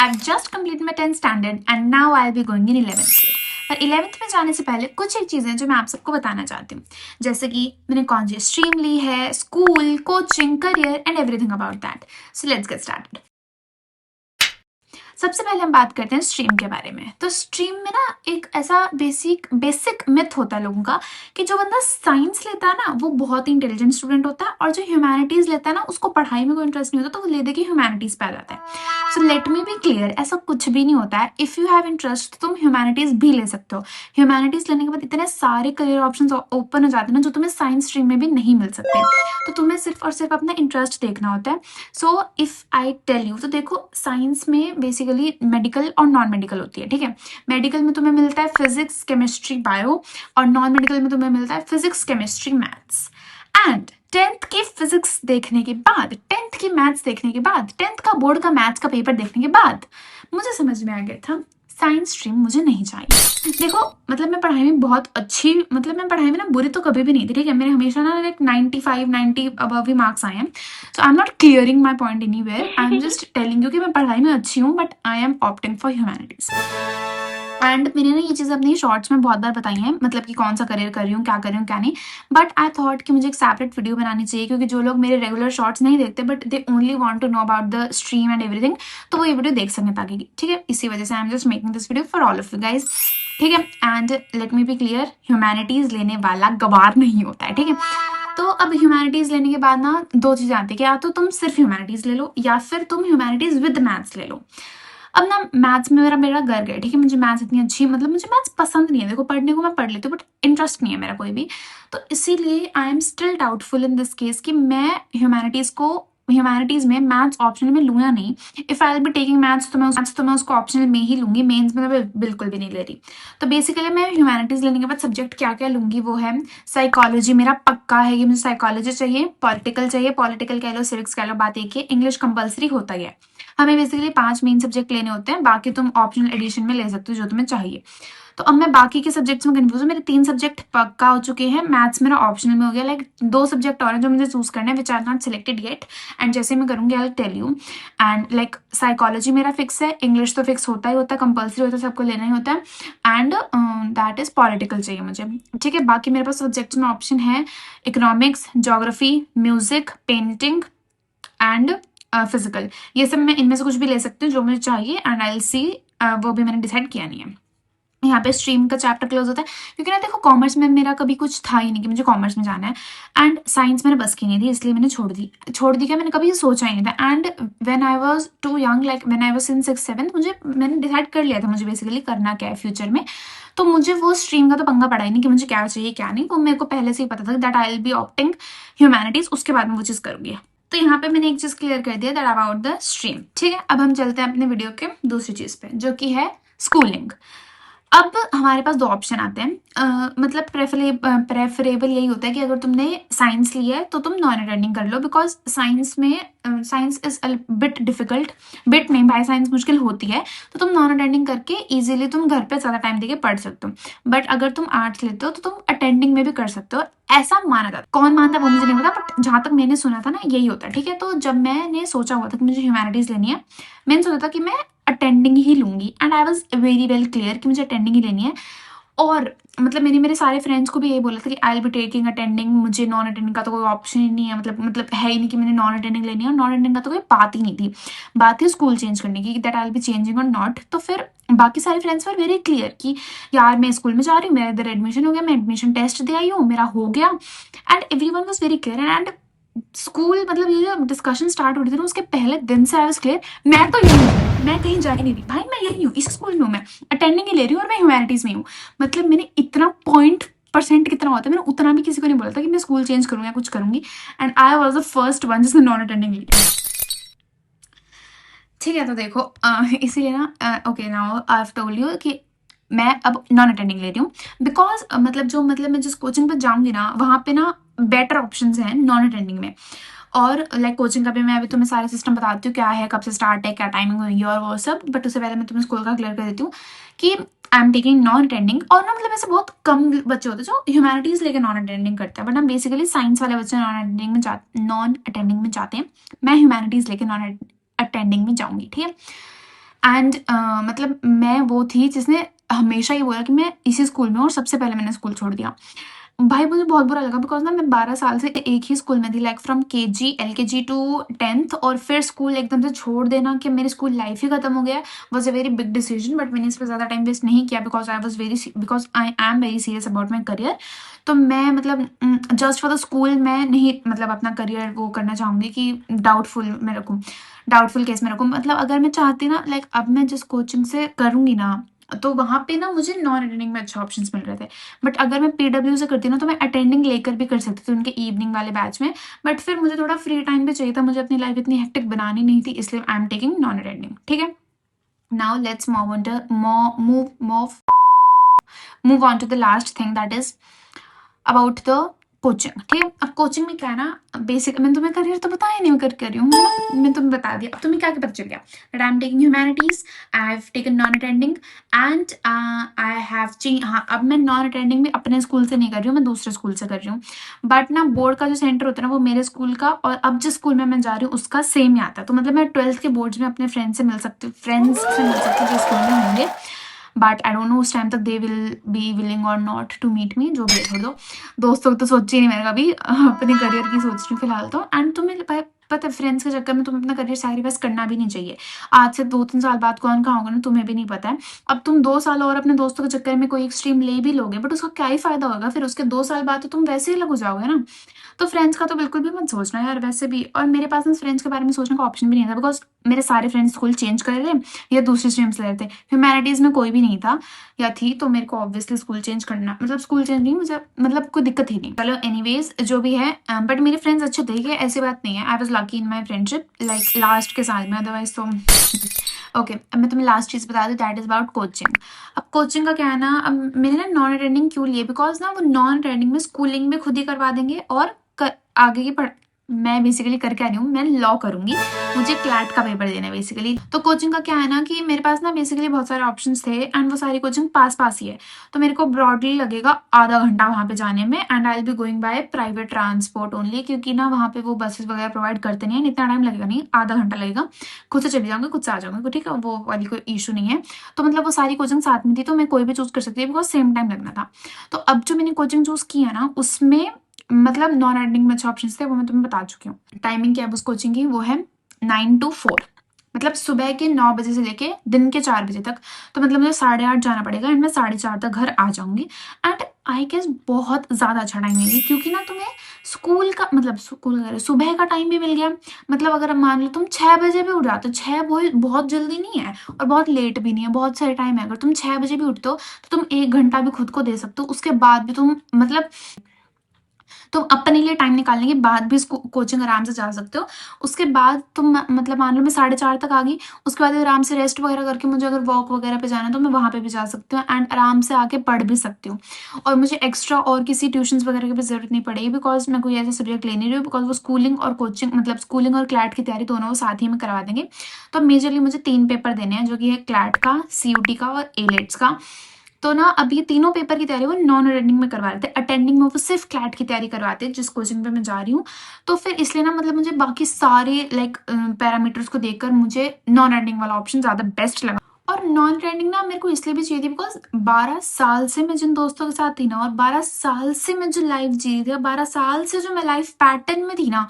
I've just completed my 10th standard and now I'll be going in 11th grade. पर 11th में जाने से पहले कुछ एक चीज़ें जो मैं आप सबको बताना चाहती हूँ, जैसे कि मैंने कौन सी स्ट्रीम ली है, school, coaching, career and everything about that. So let's get started. सबसे पहले हम बात करते हैं स्ट्रीम के बारे में. तो स्ट्रीम में ना एक ऐसा बेसिक मिथ होता है लोगों का कि जो बंदा साइंस लेता है ना वो बहुत ही इंटेलिजेंट स्टूडेंट होता है, और जो ह्यूमैनिटीज लेता है ना उसको पढ़ाई में कोई इंटरेस्ट नहीं होता तो वो ले दे के ह्यूमैनिटीज पे आ जाता है. So let me be clear, ऐसा कुछ भी नहीं होता है. इफ यू हैव इंटरेस्ट तो तुम ह्यूमैनिटीज भी ले सकते हो. ह्यूमैनिटीज लेने के बाद इतने सारे करियर ऑप्शन ओपन हो जाते हैं ना जो तुम्हें साइंस स्ट्रीम में भी नहीं मिल सकते. तो तुम्हें सिर्फ और सिर्फ अपना इंटरेस्ट देखना होता है. So if I tell you, तो देखो साइंस में बेसिकली मेडिकल और नॉन मेडिकल होती है. ठीक है, मेडिकल में तुम्हें मिलता है फिजिक्स, केमिस्ट्री, बायो, और नॉन मेडिकल में तुम्हें मिलता है physics, chemistry, maths. And 10th की फिजिक्स देखने के बाद, 10th की मैथ्स देखने के बाद, 10th का बोर्ड का मैथ्स का पेपर देखने के बाद मुझे समझ में आ गया था साइंस स्ट्रीम मुझे नहीं चाहिए. देखो मतलब मैं पढ़ाई में बहुत अच्छी, मतलब मैं पढ़ाई में ना बुरी तो कभी भी नहीं थी. ठीक है, मेरे हमेशा ना लाइक 95 90 अबव ही मार्क्स आए हैं. So I am not clearing my point anywhere, I am just telling you कि मैं पढ़ाई में अच्छी हूँ, but I am opting for humanities. And मैंने ना ये चीज़ अपनी शॉर्ट्स में बहुत बार बताई है, मतलब कि कौन सा करियर कर रही हूँ, क्या कर रही हूँ, क्या नहीं. बट आई थॉट कि मुझे एक सेपरेट वीडियो बनानी चाहिए, क्योंकि जो लोग मेरे रेगुलर शॉर्ट्स नहीं देखते but they only want to know about the stream and everything, तो वो ये वीडियो देख सकें ताकि. ठीक है, इसी वजह से I am just making this video for all of you guys. ठीक है, and let me be clear, humanities लेने वाला गवार नहीं होता है. ठीक है, तो अब ह्यूमैनिटीज लेने के बाद ना दो चीज़ें आती है कि या तो तुम सिर्फ ह्यूमैनिटीज ले लो या फिर तुम ह्यूमैनिटीज विद मैथ्स ले लो. अब ना मैथ्स में मेरा घर गया. ठीक है, मुझे मैथ्स इतनी अच्छी, मतलब मुझे मैथ्स पसंद नहीं है. देखो पढ़ने को मैं पढ़ लेती हूँ बट इंटरेस्ट नहीं है मेरा कोई भी. तो इसीलिए I am still doubtful in this case कि मैं ह्यूमैनिटीज में मैथ्स ऑप्शनल में लूँ या नहीं. If I will be taking maths तो मैं उसको ऑप्शनल में ही लूंगी, मेन्स में मैं बिल्कुल भी नहीं ले रही. तो बेसिकली मैं ह्यूमैनिटीज लेने के बाद सब्जेक्ट क्या क्या लूंगी वो है साइकोलॉजी. मेरा पक्का है कि मुझे साइकोलॉजी चाहिए, पॉलिटिकल चाहिए, पॉलिटिकल कह लो, सिविक्स कह लो, बात एक है. इंग्लिश कंपलसरी होता ही है. हमें बेसिकली 5 मेन सब्जेक्ट लेने होते हैं, बाकी तुम ऑप्शनल एडिशन में ले सकते हो जो तुम्हें चाहिए. तो अब मैं बाकी के सब्जेक्ट्स में कंफ्यूज हूँ. मेरे 3 सब्जेक्ट पक्का हो चुके हैं, मैथ्स मेरा ऑप्शनल में हो गया. लाइक 2 सब्जेक्ट और हैं जो मुझे चूज करना है, which are not selected yet, and जैसे मैं करूँगी I will tell you. And like psychology मेरा फिक्स है, इंग्लिश तो फिक्स होता ही होता है, कंपल्सरी होता है, सबको लेना ही होता है. एंड दैट इज पॉलिटिकल चाहिए मुझे. ठीक है, बाकी मेरे पास सब्जेक्ट्स में ऑप्शन है economics, geography, music, painting and physical. ये सब मैं इनमें से कुछ भी ले सकती हूँ जो मुझे चाहिए, एंड आई विल सी. वो भी मैंने डिसाइड किया नहीं है. यहाँ पे स्ट्रीम का चैप्टर क्लोज होता है, क्योंकि ना देखो कॉमर्स में मेरा कभी कुछ था ही नहीं कि मुझे कॉमर्स में जाना है, एंड साइंस मैंने बस की नहीं थी, इसलिए मैंने छोड़ दी क्या, मैंने कभी सोचा ही नहीं था. And when I was too young, like when I was in 6th 7th, मैंने डिसाइड कर लिया था मुझे बेसिकली करना क्या है फ्यूचर में. तो मुझे वो स्ट्रीम का तो पंगा पड़ा ही नहीं कि मुझे क्या चाहिए क्या नहीं. वो मेरे को पहले से ही पता था that I will be opting humanities, उसके बाद में वो चीज़ करूँगी. तो यहाँ पे मैंने एक चीज़ क्लियर कर दिया दैट अबाउट द स्ट्रीम. ठीक है, अब हम चलते हैं अपने वीडियो के दूसरी चीज़ पे जो कि है स्कूलिंग. अब हमारे पास 2 ऑप्शन आते हैं. मतलब प्रेफरेबल यही होता है कि अगर तुमने साइंस लिया है तो तुम नॉन अटेंडिंग कर लो, because science is a bit difficult. Bit नहीं भाई, साइंस मुश्किल होती है. तो तुम नॉन अटेंडिंग करके इजीली तुम घर पे ज़्यादा टाइम देके पढ़ सकते हो. बट अगर तुम आर्ट्स लेते हो तो तुम अटेंडिंग में भी कर सकते हो, ऐसा माना जाता है. कौन मानता है वो मुझे नहीं पता, बट जहाँ तक मैंने सुना था ना यही होता है. ठीक है, तो जब मैंने सोचा हुआ था कि मुझे ह्यूमैनिटीज लेनी है, मैंने सोचा था कि मैं अटेंडिंग ही लूंगी, and I was very well clear कि मुझे अटेंडिंग ही लेनी है. और मतलब मैंने मेरे सारे फ्रेंड्स को भी यही बोला था कि I will be taking attending, मुझे नॉन अटेंडिंग का तो कोई ऑप्शन ही नहीं है. मतलब है ही नहीं कि मैंने नॉन अटेंडिंग लेनी है, और नॉन अटेंडिंग का तो कोई बात ही नहीं थी. बात थी स्कूल चेंज करने की, that I will be changing और नॉट. तो फिर बाकी सारे फ्रेंड्स वर वेरी क्लियर कि यार मैं स्कूल में जा रही हूँ, मेरा इधर एडमिशन हो गया, मैं एडमिशन टेस्ट दे आई हूँ, मेरा हो गया. And every one was very clear. And school मतलब ये जो डिस्कशन स्टार्ट हो रही थी ना, उसके पहले दिन से आई वाज क्लियर मैं तो यही हूँ, मैं कहीं जा ही नहीं रही भाई, मैं यही हूँ, इस स्कूल में हूँ, मैं अटेंडिंग ही ले रही हूँ और मैं ह्यूमैनिटीज में हूँ. मतलब मैंने इतना % कितना होता है, मैंने उतना भी किसी को नहीं बोला था कि मैं स्कूल चेंज करूँगी या कुछ करूँगी. And I was the first one जिसने नॉन अटेंडिंग ली. ठीक है, तो देखो इसीलिए ना okay now I have told you कि मैं अब नॉन अटेंडिंग ले रही हूँ, बिकॉज मतलब मैं जिस कोचिंग पर जाऊँगी ना वहाँ पे ना बेटर ऑप्शंस हैं नॉन अटेंडिंग में. और लाइक कोचिंग का भी मैं अभी तुम्हें सारा सिस्टम बताती हूँ, क्या है, कब से स्टार्ट है, क्या टाइमिंग होगी और वो सब. बट उससे पहले मैं तुम्हें स्कूल का क्लियर कर देती हूँ कि आई एम टेकिंग नॉन अटेंडिंग. और ना मतलब ऐसे बहुत कम बच्चे होते हैं जो ह्यूमैनिटीज लेके नॉन अटेंडिंग करते हैं, बट हम बेसिकली साइंस वाले बच्चे नॉन अटेंडिंग में जाते हैं. मैं ह्यूमैनिटीज लेके नॉन अटेंडिंग में जाऊँगी. ठीक है, एंड मतलब मैं वो थी जिसने हमेशा ये बोला कि मैं इसी स्कूल में हूँ, और सबसे पहले मैंने स्कूल छोड़ दिया। भाई मुझे बहुत बुरा लगा, बिकॉज़ ना मैं 12 साल से एक ही स्कूल में थी, like from KG LKG to 10th, और फिर स्कूल एकदम से छोड़ देना कि मेरी स्कूल लाइफ ही खत्म हो गया was a very big decision. But मैंने इस पे ज़्यादा टाइम वेस्ट नहीं किया, because I am very serious about my career. तो मैं मतलब जस्ट फॉर द स्कूल मैं नहीं मतलब अपना करियर वो करना चाहूँगी कि डाउटफुल केस में रखूँ। मतलब अगर मैं चाहती ना, लाइक अब मैं जिस कोचिंग से करूँगी ना, तो वहाँ पे ना मुझे नॉन अटेंडिंग में अच्छे ऑप्शंस मिल रहे थे। बट अगर मैं पीडब्ल्यू से करती ना, तो मैं अटेंडिंग लेकर भी कर सकती थी उनके इवनिंग वाले बैच में। बट फिर मुझे थोड़ा फ्री टाइम भी चाहिए था, मुझे अपनी लाइफ इतनी हेक्टिक बनानी नहीं थी, इसलिए I am taking non attending. ठीक है, now let's move on to the last thing, that is about the coaching. ठीक है, अब कोचिंग में क्या है ना, बेसिक मैंने तुम्हें करियर तो बताया नहीं, मैं कर रही हूँ, है ना, मैं तुम्हें बता दिया। अब तुम्हें क्या क्या पता चल गया, that I am taking humanities, I have taken non attending, and I have change. हाँ, अब मैं नॉन अटेंडिंग भी अपने स्कूल से नहीं कर रही हूँ, मैं दूसरे स्कूल से कर रही हूँ। बट ना बोर्ड का जो सेंटर होता है ना, वो मेरे स्कूल का और अब जिस स्कूल में मैं जा रही हूँ उसका सेम ही आता है। तो मतलब मैं 12th के बोर्ड्स में अपने फ्रेंड्स से मिल सकती हूँ जो स्कूल में होंगे। बट आई डोंट नो उस टाइम तक दे विल बी विलिंग और नॉट टू मीट मी, जो भी है छोड़ दो। दोस्तों की तो सोची नहीं मैंने कभी, अपने करियर की सोच रही हूँ फिलहाल तो। एंड तुम्हें पता है, फ्रेंड्स के चक्कर में तुम्हें अपना करियर सैक्रिफाइस करना भी नहीं चाहिए। आज से 2-3 साल बाद कौन कहाँ होगा ना, तुम्हें भी नहीं पता है। अब तुम 2 साल और अपने दोस्तों के चक्कर में कोई एक स्ट्रीम ले भी लोगे, बट उसका क्या ही फायदा होगा, फिर उसके 2 साल बाद तो तुम वैसे ही अलग हो जाओगे ना। तो फ्रेंड्स का तो बिल्कुल भी मत सोचना यार, वैसे भी। और मेरे पास ना फ्रेंड्स के बारे में सोचने का ऑप्शन भी नहीं था, बिकॉज मेरे सारे फ्रेंड्स स्कूल चेंज कर रहे थे या दूसरी स्ट्रीम्स ले रहे थे। ह्यूमैनिटीज में कोई भी नहीं था या थी, तो मेरे को ऑब्वियसली स्कूल चेंज करना, मतलब स्कूल चेंज नहीं, मुझे मतलब कोई दिक्कत ही नहीं। चलो एनीवेज जो भी है, बट मेरे फ्रेंड्स अच्छे थे, कि ऐसी बात नहीं है। I was lucky in my friendship, like last के साल में, अदरवाइज तो ओके। अब मैं तुम्हें लास्ट चीज बता दूं, दैट इज अबाउट कोचिंग। अब कोचिंग का क्या है ना, अब मैंने ना नॉन अटेंडिंग क्यों लिए, बिकॉज ना वो नॉन अटेंडिंग में स्कूलिंग में खुद ही करवा देंगे, और आगे की पढ़ मैं बेसिकली करके आ रही हूँ, मैं लॉ करूंगी, मुझे क्लैट का पेपर देना है बेसिकली। तो कोचिंग का क्या है ना, कि मेरे पास ना बेसिकली बहुत सारे ऑप्शंस थे, एंड वो सारी कोचिंग पास पास ही है। तो मेरे को ब्रॉडली लगेगा आधा घंटा वहां पे जाने में, and I will be going by private transport only, क्योंकि ना वहाँ पे वो बसेस वगैरह प्रोवाइड करते नहीं है, इतना टाइम लगेगा नहीं, आधा घंटा लगेगा। खुद से चली जाऊंगी, खुद से आ जाऊंगी, ठीक है, वो वाली कोई इशू नहीं है। तो मतलब वो सारी कोचिंग साथ में थी, तो मैं कोई भी चूज कर सकती थी, बिकॉज सेम टाइम लगना था। तो अब जो मैंने कोचिंग चूज की है ना, उसमें मतलब नॉन एडिंग में अच्छे ऑप्शन थे, वो मैं तुम्हें बता चुकी हूँ। टाइमिंग क्या है उस कोचिंग की, वो है 9 to 4, मतलब सुबह के 9 बजे से लेके दिन के 4 बजे तक। तो मतलब मुझे 8:30 जाना पड़ेगा, एंड मैं 4:30 तक घर आ जाऊंगी। एंड आई गेस बहुत ज्यादा अच्छा टाइम है ये, क्योंकि ना तुम्हें स्कूल का मतलब स्कूल सुबह का टाइम भी मिल गया। मतलब अगर मान लो तुम 6 बजे भी उठ जाते हो, 6 बहुत जल्दी नहीं है और बहुत लेट भी नहीं है, बहुत सही टाइम है। अगर तुम 6 बजे भी उठते हो, तो तुम 1 घंटा भी खुद को दे सकते हो, उसके बाद भी तुम मतलब तुम अपने लिए टाइम निकालने के बाद भी कोचिंग आराम से जा सकते हो। उसके बाद तुम मतलब मान लो मैं 4:30 तक आ गई, उसके बाद आराम से रेस्ट वगैरह करके मुझे अगर वॉक वगैरह पे जाना है, तो मैं वहाँ पे भी जा सकती हूँ, एंड आराम से आके पढ़ भी सकती हूँ। और मुझे एक्स्ट्रा और किसी ट्यूशन वगैरह की भी जरूरत नहीं पड़ेगी, बिकॉज मैं कोई ऐसा सब्जेक्ट ले नहीं रही हूँ, बिकॉज वो स्कूलिंग और कोचिंग मतलब स्कूलिंग और क्लैट की तैयारी दोनों वो साथ ही में करवा देंगे। तो मेजरली मुझे 3 पेपर देने हैं, जो कि है क्लैट का, सीयूटी का और एलेट्स का। तो ना अब ये तीनों पेपर की तैयारी वो नॉन अटेंडिंग में करवा रहे थे, अटेंडिंग में वो सिर्फ क्लैट की तैयारी करवाते हैं जिस कोचिंग पे मैं जा रही हूँ। तो फिर इसलिए ना मतलब मुझे बाकी सारे लाइक पैरामीटर्स को देखकर मुझे नॉन अटेंडिंग वाला ऑप्शन ज्यादा बेस्ट लगा। और नॉन अटेंडिंग ना मेरे को इसलिए भी चाहिए थी, बिकॉज 12 साल से मैं जिन दोस्तों के साथ थी ना, और 12 साल से मैं जो लाइफ जी रही थी, और 12 साल से जो मैं लाइफ पैटर्न में थी ना,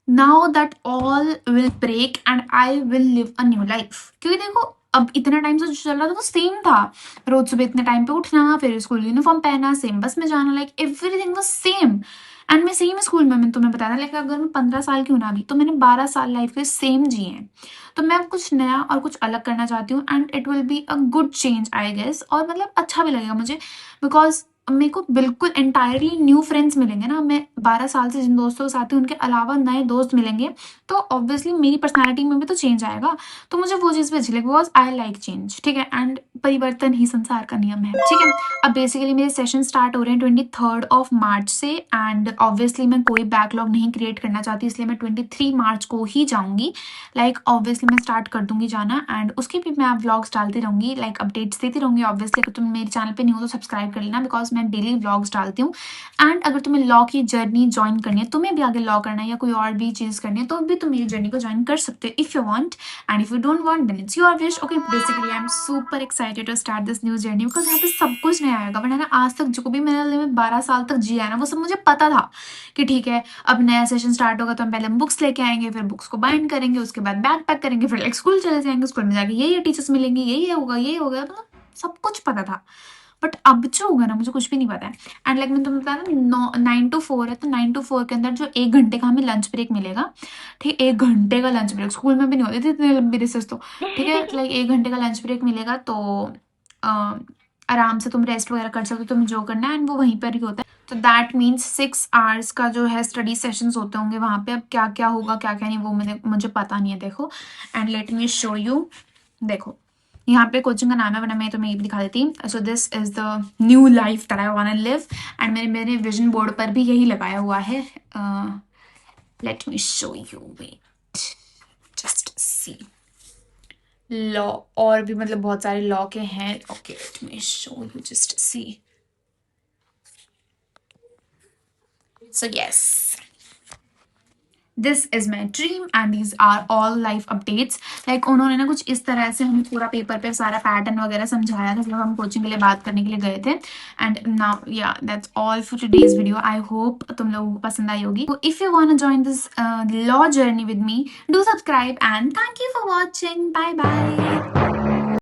now that all will break and I will live a new life. क्योंकि देखो अब इतना टाइम से जो चल रहा था वो सेम था, रोज सुबह इतने टाइम पे उठना, फिर स्कूल यूनिफॉर्म पहनना, सेम बस में जाना, like everything was same. And मैं सेम स्कूल में, मैंने तुम्हें बताया था, लाइक अगर मैं 15 साल की हूं ना भी, तो मैंने 12 साल लाइफ के सेम जिए हैं। तो मैं अब कुछ नया और कुछ अलग करना चाहती हूँ, and it will be a good change I guess, और मतलब अच्छा भी लगेगा मुझे, बिकॉज मेरे को बिल्कुल एंटायरली न्यू फ्रेंड्स मिलेंगे ना। मैं 12 साल से जिन दोस्तों के साथ हूँ, उनके अलावा नए दोस्त मिलेंगे, तो ऑब्वियसली मेरी पर्सनालिटी में भी तो चेंज आएगा। तो मुझे वो चीज़ भी अच्छी लगी, बिकॉज आई लाइक चेंज, ठीक है, एंड परिवर्तन ही संसार का नियम है, ठीक है। अब बेसिकली मेरे सेशन स्टार्ट हो रहे हैं 23rd of March से, एंड ऑब्वियसली मैं कोई बैकलॉग नहीं क्रिएट करना चाहती, इसलिए मैं 23 मार्च को ही जाऊंगी। लाइक ऑब्वियसली मैं स्टार्ट कर दूंगी जाना, एंड उसके भी मैं व्लॉग्स डालती रहूंगी, लाइक अपडेट्स देती रहूंगी। ऑब्वियसली अगर तुम मेरे चैनल पे नहीं हो तो सब्सक्राइब कर लेना, बिकॉज बिकॉज मैं डेली व्लॉग्स डालती हूँ। एंड अगर तुम्हें लॉ की जर्नी ज्वाइन करनी है, तुम्हें भी आगे लॉ करना है या कोई और भी चीज़ करनी है, तो भी तुम मेरी जर्नी को ज्वाइन कर सकते हो if you want, and if you don't want then it's your wish. Okay, basically I am super excited to start this new journey because यहाँ पे सब कुछ नया आएगा। वरना ना आज तक जो भी मैंने लाइफ में 12 साल तक जिया है ना, वो सब मुझे पता था कि ठीक है अब नया सेशन स्टार्ट होगा तो हम पहले बुक्स लेके आएंगे, फिर बुक्स को बाइंड करेंगे, उसके बाद बैग पैक करेंगे, फिर लाइक स्कूल चले जाएंगे, स्कूल में जाके ये टीचर्स मिलेंगे, ये होगा, ये होगा, मतलब सब कुछ पता था। बट अब जो होगा ना, मुझे कुछ भी नहीं पता है। एंड लाइक मैंने तुम्हें बताया ना 9 to 4 है, तो 9 to 4 के अंदर जो 1 घंटे का हमें लंच ब्रेक मिलेगा, ठीक, 1 घंटे का लंच ब्रेक, स्कूल में भी नहीं होती थी इतनी लंबी रिसेस तो, ठीक है, लाइक 1 घंटे का लंच ब्रेक मिलेगा, तो आराम से तुम रेस्ट वगैरह कर सकते हो, तुम्हें जो करना है, एंड वो वहीं पर ही होता है। तो दैट मीन्स 6 आवर्स का जो है स्टडी सेशंस होते होंगे वहाँ पे। अब क्या क्या होगा क्या क्या नहीं वो मुझे पता नहीं है, देखो। And let me show you, देखो यहाँ पे कोचिंग का नाम है, वरना मैं तुम्हें ये भी दिखा देती। So this is the new life that I want to live, and मेरे विजन बोर्ड पर भी यही लगाया हुआ है। Let me show you, wait, just see. Law, और भी मतलब बहुत सारे लॉ के हैं। Okay, let me show you, just see. So yes, this is my dream and these are all life updates. Like उन्होंने ना कुछ इस तरह से हमें पूरा पेपर पे सारा पैटर्न वगैरह समझाया था जब हम कोचिंग के लिए बात करने के लिए गए थे। And now yeah that's all for today's video. I hope तुम लोगों को पसंद आई होगी। If you want to join this law journey with me, do subscribe and thank you for watching. Bye bye.